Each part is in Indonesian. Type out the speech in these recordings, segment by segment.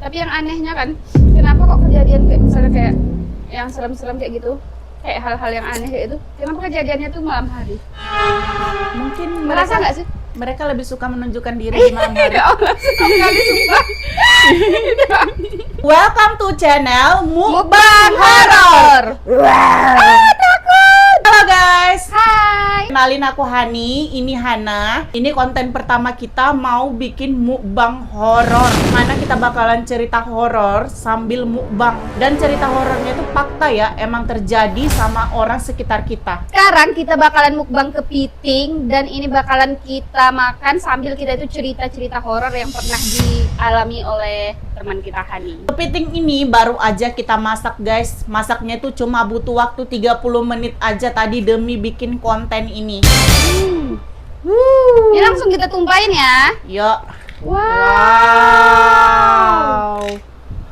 Tapi yang anehnya kan, kenapa kok kejadian kayak misalnya kayak yang serem-serem kayak gitu, kayak hal-hal yang aneh kayak itu, kenapa kejadiannya tuh malam hari? Mungkin Merasa nggak sih? mereka lebih suka menunjukkan diri di malam hari. Ya Allah, serem kali sumpah. Welcome to channel Mukbang horor. Halo guys, Hai. kenalin aku Hani, ini Hana. Ini konten pertama kita mau bikin mukbang horor. Mana kita bakalan cerita horor sambil mukbang. Dan cerita horornya itu fakta ya, emang terjadi sama orang sekitar kita. Sekarang kita bakalan mukbang kepiting dan ini bakalan kita makan sambil kita itu cerita-cerita horor yang pernah dialami oleh teman kita Hani. Kepiting ini baru aja kita masak guys. Masaknya itu cuma butuh waktu 30 menit aja tadi demi bikin konten ini. Ini langsung kita tumpahin ya. Yuk. Wow.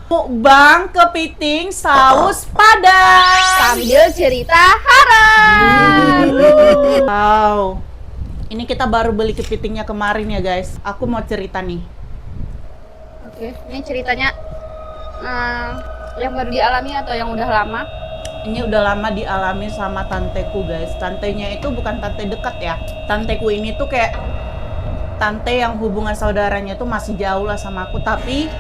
Mukbang kepiting saus padang. Sambil cerita horor. Wow. Ini kita baru beli kepitingnya kemarin ya guys. Aku mau cerita nih. Oke, ini ceritanya yang baru dialami atau yang udah lama? Ini udah lama dialami sama tanteku guys. Tantenya itu bukan tante dekat ya. Tanteku ini tuh kayak tante yang hubungan saudaranya tuh masih jauh lah sama aku. Tapi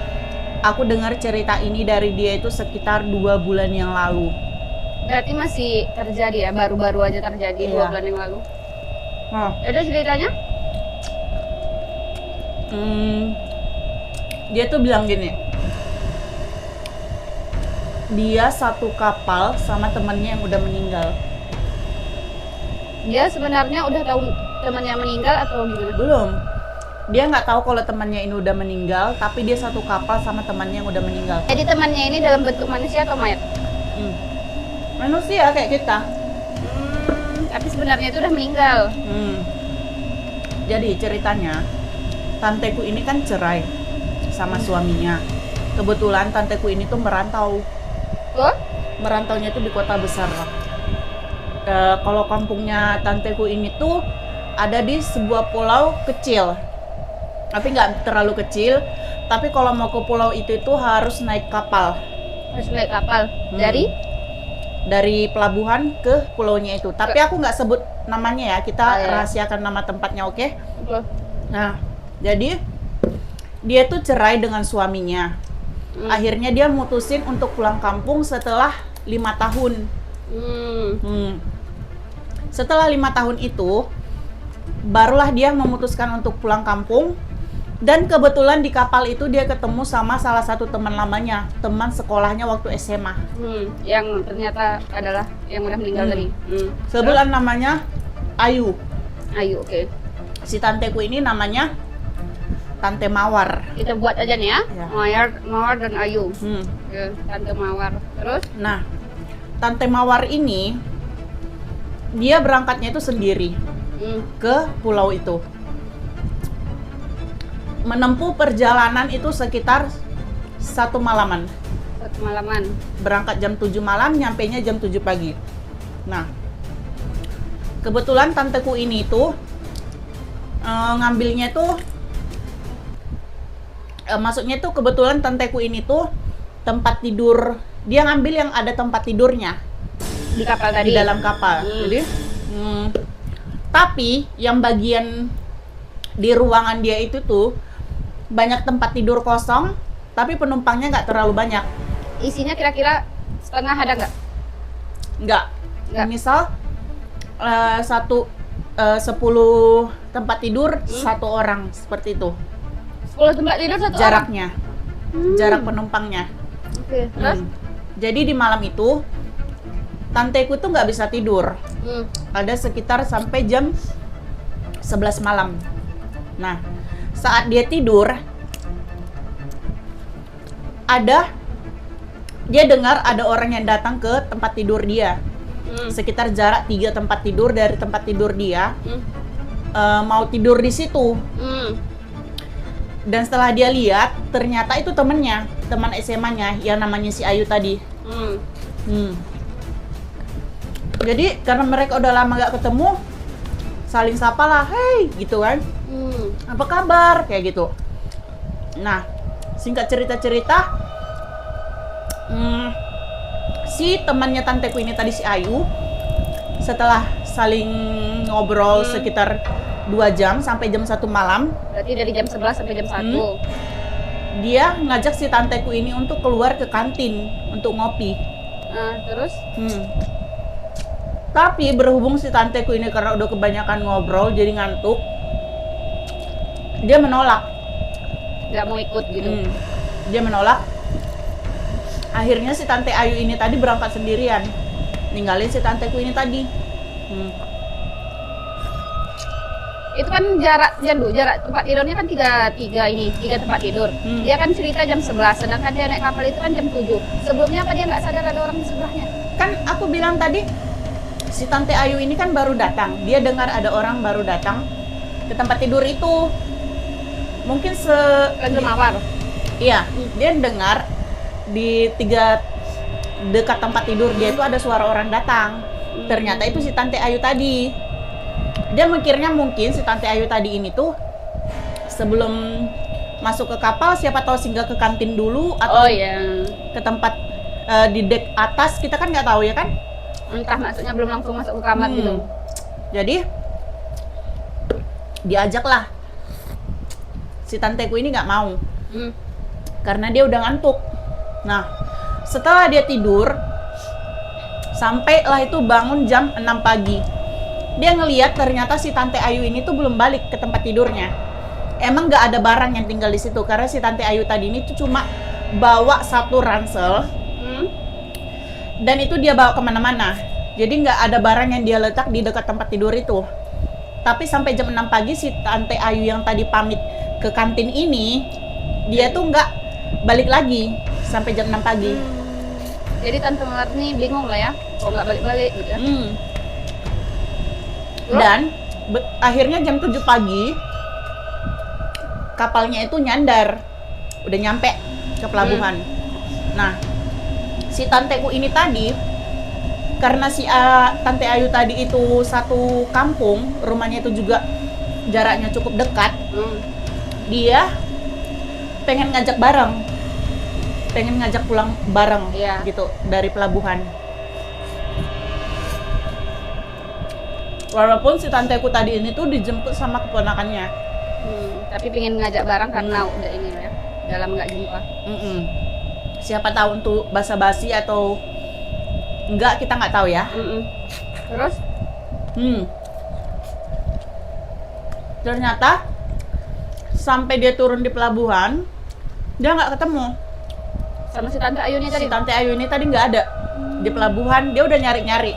aku dengar cerita ini dari dia itu sekitar 2 bulan yang lalu. Berarti masih terjadi ya, baru-baru aja terjadi 2 Iya. bulan yang lalu. Nah, Ada ceritanya? dia tuh bilang gini. Dia satu kapal sama temennya yang udah meninggal. Dia sebenarnya udah tahu temannya meninggal atau gimana? Belum. Dia nggak tahu kalau temannya ini udah meninggal, tapi dia satu kapal sama temannya yang udah meninggal. Jadi temannya ini dalam bentuk manusia atau mayat? Manusia kayak kita. Tapi sebenarnya itu udah meninggal. Jadi ceritanya, tanteku ini kan cerai sama suaminya. Kebetulan tanteku ini tuh merantau. Oh? Merantaunya tuh di kota besar lah. Kalau kampungnya tanteku ini tuh ada di sebuah pulau kecil. Tapi nggak terlalu kecil. Tapi kalau mau ke pulau itu harus naik kapal. Harus naik kapal. Dari pelabuhan ke pulaunya itu. Tapi aku nggak sebut namanya ya. Kita Oh, iya. rahasiakan nama tempatnya, oke? Oh. Nah, jadi dia tuh cerai dengan suaminya. Akhirnya dia mutusin untuk pulang kampung setelah 5 tahun. Setelah 5 tahun itu, barulah dia memutuskan untuk pulang kampung. Dan kebetulan di kapal itu dia ketemu sama salah satu teman lamanya, teman sekolahnya waktu SMA. Yang ternyata adalah yang udah meninggal tadi. Sebulan namanya Ayu. Ayo, oke. Si tanteku ini namanya Tante Mawar. Kita buat aja nih ya. Ya. Mawar dan Ayu. Oke, Tante Mawar. Terus? Nah, Tante Mawar ini dia berangkatnya itu sendiri ke pulau itu. Menempuh perjalanan itu sekitar 1 malaman. 1 malaman. Berangkat jam 7 malam, nyampainya jam 7 pagi. Nah, kebetulan tanteku ini tuh ngambilnya tuh maksudnya tuh kebetulan tanteku ini tuh tempat tidur, dia ngambil yang ada tempat tidurnya Di kapal tadi. di dalam kapal. Jadi tapi yang bagian di ruangan dia itu tuh banyak tempat tidur kosong, tapi penumpangnya nggak terlalu banyak. Isinya kira-kira setengah ada nggak? Nggak. Misal 10 tempat tidur 1 orang, seperti itu 10 tempat tidur 1 orang? jaraknya. Jarak penumpangnya. Oke, terus? Jadi di malam itu tanteku tuh nggak bisa tidur. Ada sekitar sampai jam 11 malam. Nah, saat dia tidur, dia dengar ada orang yang datang ke tempat tidur dia. Sekitar jarak 3 tempat tidur dari tempat tidur dia. Mau tidur di situ. Dan setelah dia lihat, ternyata itu temennya, teman SMA-nya yang namanya si Ayu tadi. Jadi karena mereka udah lama gak ketemu, saling sapa lah, hey, gitu kan. Apa kabar? Kayak gitu. Nah, Singkat cerita-cerita, si temannya tanteku ini tadi si Ayu, setelah saling ngobrol sekitar 2 jam sampai jam 1 malam. Berarti dari jam 11 sampai jam 1. Dia ngajak si tanteku ini untuk keluar ke kantin untuk ngopi. Terus? Tapi berhubung si tanteku ini karena udah kebanyakan ngobrol jadi ngantuk, dia menolak. Nggak mau ikut gitu. Dia menolak. Akhirnya si tante Ayu ini tadi berangkat sendirian, ninggalin si tanteku ini tadi. Itu kan jarak tempat tidurnya kan tiga tempat tidur. Dia kan cerita jam 11, sedangkan dia naik kapal itu kan jam 7. Sebelumnya apa dia nggak sadar ada orang di sebelahnya? Kan aku bilang tadi, si tante Ayu ini kan baru datang. Dia dengar ada orang baru datang ke tempat tidur itu. Mungkin Kan mawar. Iya, dia dengar di 3 dekat tempat tidur dia itu ada suara orang datang. Ternyata itu si tante Ayu tadi. Dia mikirnya mungkin si tante Ayu tadi ini tuh sebelum masuk ke kapal siapa tahu singgah ke kantin dulu atau ke tempat di dek atas, kita kan nggak tahu ya kan. Entah maksudnya belum langsung masuk ke kamar gitu. Jadi diajaklah. Si tanteku ini nggak mau. Karena dia udah ngantuk. Nah, setelah dia tidur, sampailah itu bangun jam 6 pagi. Dia ngelihat ternyata si tante Ayu ini tuh belum balik ke tempat tidurnya. Emang nggak ada barang yang tinggal di situ karena si tante Ayu tadi ini tuh cuma bawa 1 ransel. Dan itu dia bawa kemana-mana. Jadi nggak ada barang yang dia letak di dekat tempat tidur itu. Tapi sampai jam 6 pagi si tante Ayu yang tadi pamit ke kantin ini, dia tuh nggak balik lagi sampai jam 6 pagi. Jadi tante Mawar nih bingung lah ya, kok nggak balik-balik gitu ya. Dan akhirnya jam 7 pagi kapalnya itu nyandar, udah nyampe ke pelabuhan. Nah, si tanteku ini tadi, karena si tante Ayu tadi itu satu kampung, rumahnya itu juga jaraknya cukup dekat, dia pengen ngajak pulang bareng gitu dari pelabuhan. Walaupun si tanteku tadi ini tuh dijemput sama keponakannya. Tapi pengen ngajak bareng karena udah ini ya, dalam nggak jumpa. Siapa tahu untuk basa-basi atau enggak, kita nggak tahu ya. Terus? Ternyata sampai dia turun di pelabuhan, dia nggak ketemu Sama si tante Ayu ini tadi? si tante Ayu ini tadi nggak ada di pelabuhan. Dia udah nyari-nyari,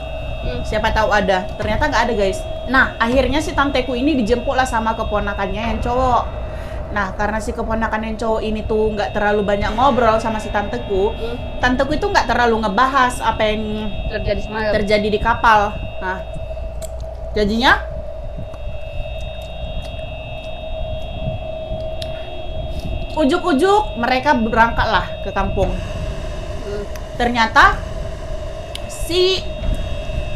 siapa tahu ada, ternyata nggak ada guys. Nah, akhirnya si tanteku ini dijemput lah sama keponakannya yang cowok. Nah, karena si keponakan yang cowok ini tuh nggak terlalu banyak ngobrol sama si tanteku, tanteku itu nggak terlalu ngebahas apa yang terjadi di kapal. Nah, jadinya ujuk-ujuk mereka berangkatlah ke kampung. Ternyata si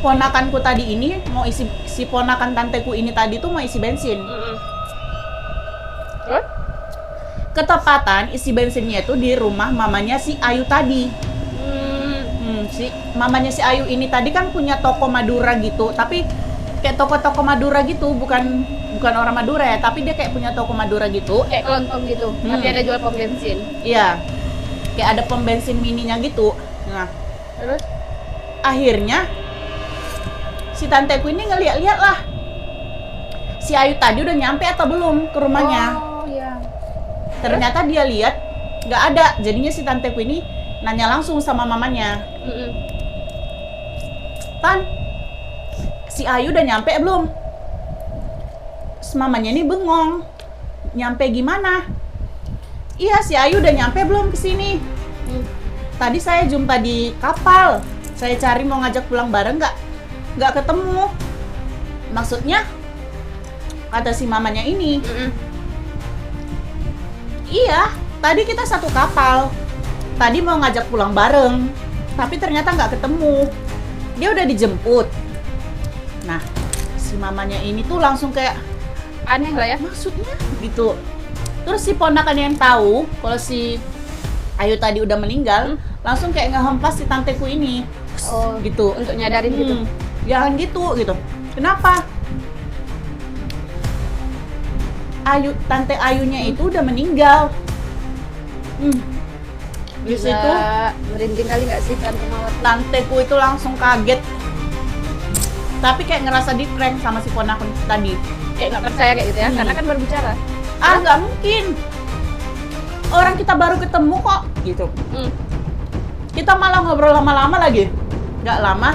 ponakanku tadi ini si ponakan tanteku ini tadi tuh mau isi bensin. Ketepatan isi bensinnya itu di rumah mamanya si Ayu tadi. Si mamanya si Ayu ini tadi kan punya toko Madura gitu, tapi kayak toko-toko Madura gitu, bukan orang Madura ya, tapi dia kayak punya toko Madura gitu, kayak kelontong gitu. Tapi ada jual pom bensin. Iya, kayak ada pom bensin mininya gitu. Nah, terus akhirnya si tanteku ini ngeliat-liat lah, si Ayu tadi udah nyampe atau belum ke rumahnya. Ternyata dia lihat nggak ada. Jadinya si tanteku ini nanya langsung sama mamanya, Tan, si Ayu udah nyampe belum? Mamanya ini bengong, nyampe gimana? Iya, si Ayu udah nyampe belum ke sini? Tadi saya jumpa di kapal, saya cari mau ngajak pulang bareng, nggak ketemu. Maksudnya, kata si mamanya ini, iya, tadi kita satu kapal. Tadi mau ngajak pulang bareng, tapi ternyata nggak ketemu. Dia udah dijemput. Nah, si mamanya ini tuh langsung kayak aneh lah ya. Maksudnya gitu. Terus si ponakan yang tahu kalau si Ayu tadi udah meninggal, langsung kayak ngehempas si tanteku ini. Oh, Gitu. untuk nyadarin gitu. Jangan gitu. Kenapa? Tante Ayunya itu udah meninggal. Di situ Gila, merinding kali nggak sih Tante Mawar? tanteku itu langsung kaget. Tapi kayak ngerasa di-prank sama si ponakan tadi. Kayak nggak percaya kayak gitu ya, karena kan baru bicara. Nggak mungkin. Orang kita baru ketemu kok, gitu. Kita malah ngobrol lama-lama lagi. Nggak lama,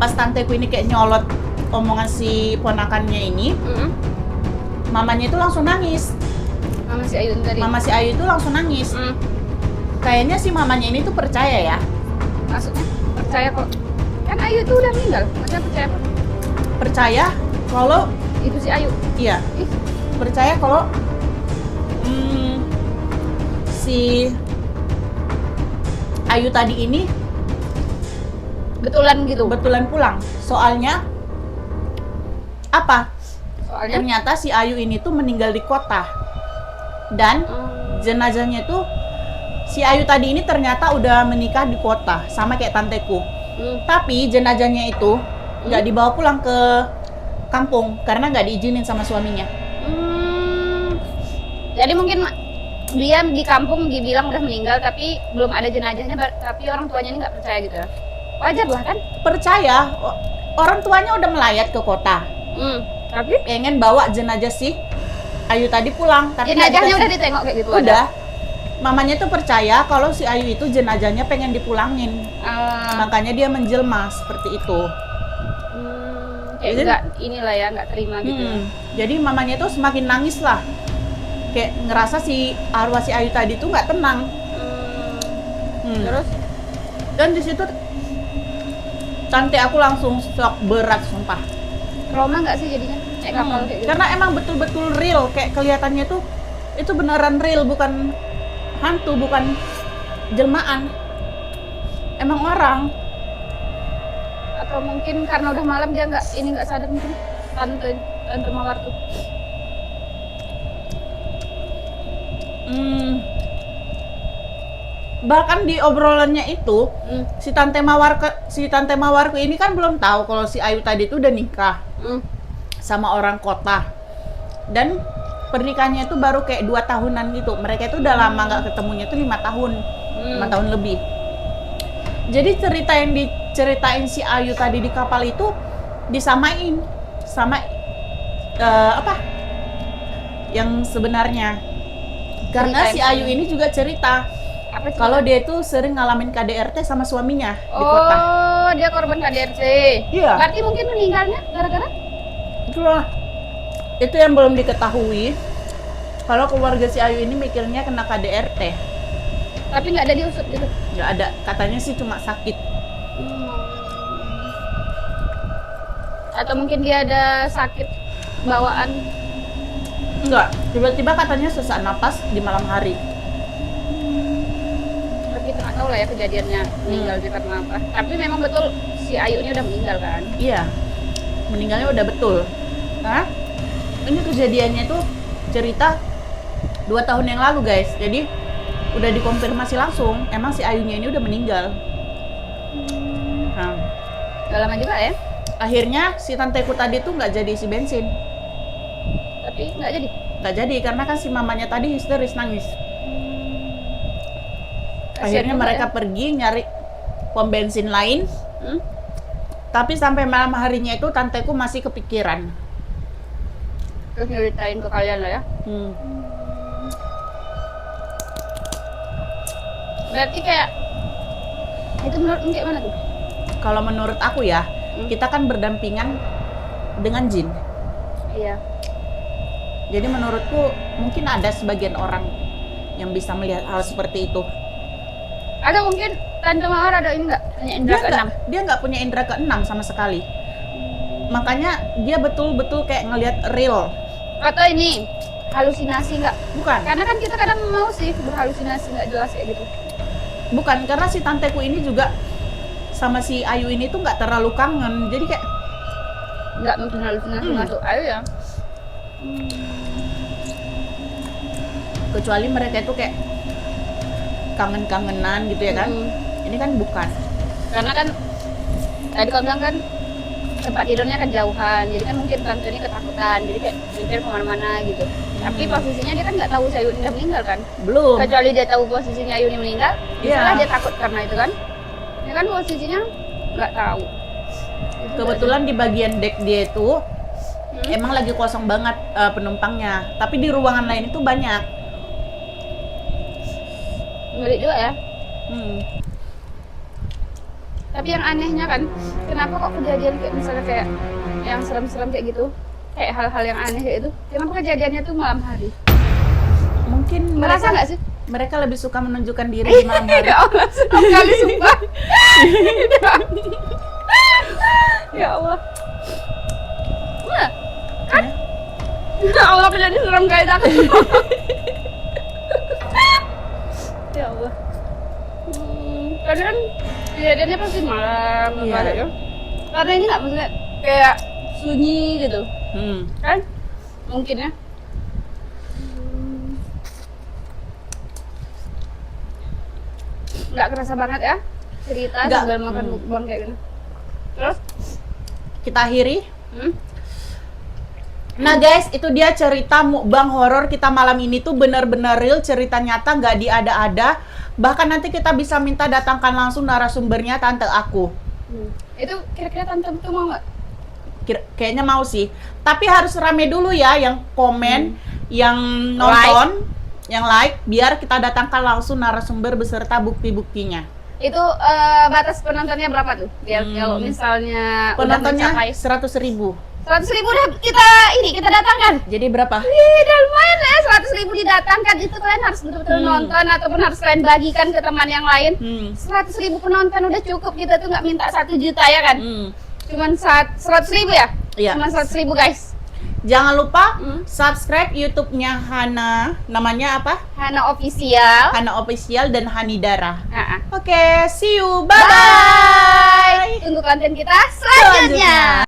pas tanteku ini kayak nyolot omongan si ponakannya ini, mamanya itu langsung nangis. Mama si Ayu tadi. Mama si Ayu itu langsung nangis. Kayaknya si mamanya ini tuh percaya ya. Maksudnya percaya kok. Kan Ayu itu udah meninggal. Maksudnya percaya kok. Percaya kalau Itu si Ayu. iya, Ih, percaya kalau si Ayu tadi ini betulan gitu. betulan pulang. Soalnya apa? Soalnya Ternyata si Ayu ini tuh meninggal di kota. Dan jenazahnya tuh si Ayu tadi ini ternyata udah menikah di kota sama kayak tanteku. Tapi jenazahnya itu nggak dibawa pulang ke kampung karena nggak diizinin sama suaminya. Jadi mungkin dia di kampung dibilang udah meninggal tapi belum ada jenazahnya, tapi orang tuanya ini nggak percaya gitu ya. Wajar lah kan? Percaya, orang tuanya udah melayat ke kota. Tapi Pengen bawa jenazah si Ayu tadi pulang, tapi nggak jenazahnya dikasih. udah ditengok kayak gitu. Udah. Mamanya tuh percaya kalau si Ayu itu jenazahnya pengen dipulangin. Makanya dia menjelma seperti itu. Kayak Jadi- nggak inilah ya, nggak terima gitu. Jadi mamanya tuh semakin nangis lah. Kayak ngerasa si arwah si Ayu tadi tuh nggak tenang. Terus Dan di situ tante aku langsung shock berat sumpah. trauma nggak sih jadinya? Kayak kapal kayak gitu. Karena emang betul-betul real, kayak kelihatannya tuh itu beneran real, bukan hantu, bukan jelmaan. Emang orang. Atau mungkin karena udah malam dia nggak sadar mungkin tante Mawar tuh. Bahkan di obrolannya itu si tante Mawarku ini kan belum tahu kalau si Ayu tadi tuh udah nikah sama orang kota. Dan pernikahannya itu baru kayak 2 tahunan gitu. Mereka itu udah lama nggak ketemunya tuh 5 tahun. 5 tahun lebih. Jadi cerita yang diceritain si Ayu tadi di kapal itu disamain sama apa? Yang sebenarnya. Karena Cerita si yang Ayu ini juga cerita Apa sih? kalau dia itu sering ngalamin KDRT sama suaminya di kota. Oh, dia korban KDRT. Iya. Berarti mungkin meninggalnya gara-gara? Itulah. Itu yang belum diketahui. Kalau keluarga si Ayu ini mikirnya kena KDRT. Tapi nggak ada diusut gitu. Nggak ada. Katanya sih cuma sakit. Atau mungkin dia ada sakit bawaan. Enggak. Tiba-tiba katanya sesak napas di malam hari. Tapi kita nggak tahu lah ya kejadiannya meninggalnya karena apa. Tapi memang betul si Ayu ini udah meninggal kan? Iya. Meninggalnya udah betul. Hah? Ini kejadiannya tuh cerita 2 tahun yang lalu guys. Jadi udah dikonfirmasi langsung. Emang si Ayunya ini udah meninggal. Nah, Udah lama juga ya? akhirnya si tanteku tadi tuh nggak jadi isi bensin. Tapi nggak jadi. Nggak jadi karena kan si mamanya tadi histeris nangis. Kasian Akhirnya juga mereka ya. pergi nyari pom bensin lain. Tapi sampai malam harinya itu tanteku masih kepikiran. Terus nyeritain ke kalian lah ya. Berarti kayak itu menurut kayak mana tuh? Kalau menurut aku ya, kita kan berdampingan dengan jin. Iya. Jadi menurutku mungkin ada sebagian orang yang bisa melihat hal seperti itu. Ada mungkin Tante Mawar ada ini nggak? Punya indra keenam. Dia nggak punya indera keenam sama sekali. Makanya dia betul-betul kayak ngelihat real. Atau ini halusinasi nggak? Bukan. Karena kan kita kadang mau sih berhalusinasi nggak jelas kayak gitu. Bukan, karena si tanteku ini juga sama si Ayu ini tuh nggak terlalu kangen. Jadi kayak Nggak mungkin halusinasi masuk. Ayo ya. kecuali mereka itu kayak kangen-kangenan gitu ya kan. Ini kan bukan. Karena kan tadi kau bilang kan tempat tidurnya kan jauhan, jadi kan mungkin tante ini ketakutan, jadi kayak mikir kemana-mana gitu. Tapi posisinya dia kan nggak tahu si Ayuni udah meninggal kan. Belum. Kecuali dia tahu posisinya Ayuni meninggal, Iya. misalnya dia takut karena itu kan. Ya kan posisinya nggak tahu. Kebetulan di bagian deck dia itu emang lagi kosong banget penumpangnya, tapi di ruangan lain itu banyak. Ngeri juga ya. Hmm. Tapi yang anehnya kan, kenapa kok kejadian kayak misalnya kayak yang serem-serem kayak gitu, kayak hal-hal yang aneh kayak itu, kenapa kejadiannya tuh malam hari? Mungkin Merasa nggak sih? mereka lebih suka menunjukkan diri di malam hari. Ya Allah, serem kali sumpah. Ya Allah. Nah, kan? Ya Allah, kejadian serem kayak takut. Ya Allah. Karena kan kejadiannya pasti malam, Iya. ya. Karena ini nggak maksudnya kayak sunyi gitu, kan? Mungkin ya. Nggak kerasa banget ya cerita Nggak. sambil makan mukbang kayak gini. Terus? Kita akhiri. Hmm? Nah guys, itu dia cerita mukbang horor kita malam ini tuh benar-benar real, cerita nyata, nggak diada-ada. Bahkan nanti kita bisa minta datangkan langsung narasumbernya tante aku. Itu kira-kira tante tuh mau nggak? Kayaknya mau sih. Tapi harus rame dulu ya yang komen, yang nonton, yang like, biar kita datangkan langsung narasumber beserta bukti-buktinya. Itu batas penontonnya berapa tuh? Biar kalau misalnya Penontonnya udah mencapai 100.000. 100.000 udah kita datangkan. Jadi berapa? Udah lumayan ya, 100.000 didatangkan. Itu kalian harus betul-betul nonton ataupun harus kalian bagikan ke teman yang lain. 100.000 penonton udah cukup, kita tuh nggak minta 1 juta ya kan? Cuman 100.000 ya? Iya. Cuman 100.000 guys. Jangan lupa subscribe YouTube-nya Hana, namanya apa? Hana Official. Hana Official dan Hanidara. Nah, Oke, see you, bye-bye! Tunggu konten kita selanjutnya.